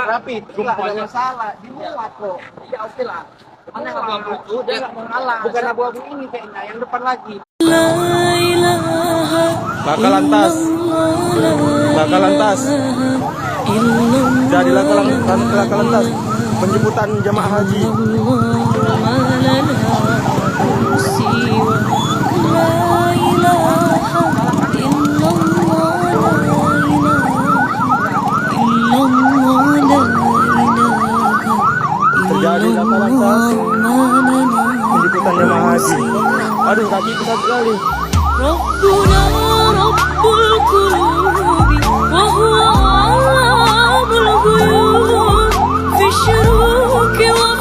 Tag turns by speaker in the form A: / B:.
A: Rapi, itu nggak ada masalah. Dimuat kok. Ya oke lah. Mana abu-abu itu dia nggak mau ngalah. Bukan abu-abu ini kayaknya, yang depan lagi.
B: Laka lantas. Laka lantas. Jadi laka lantas. Penjemputan jamaah haji. Terjadi laka lantas. Penjemputan jamaah haji. Aduh, kaki besar sekali.
C: Rabbuna Rabbul Qulubi wa huwa alamul ghuyub.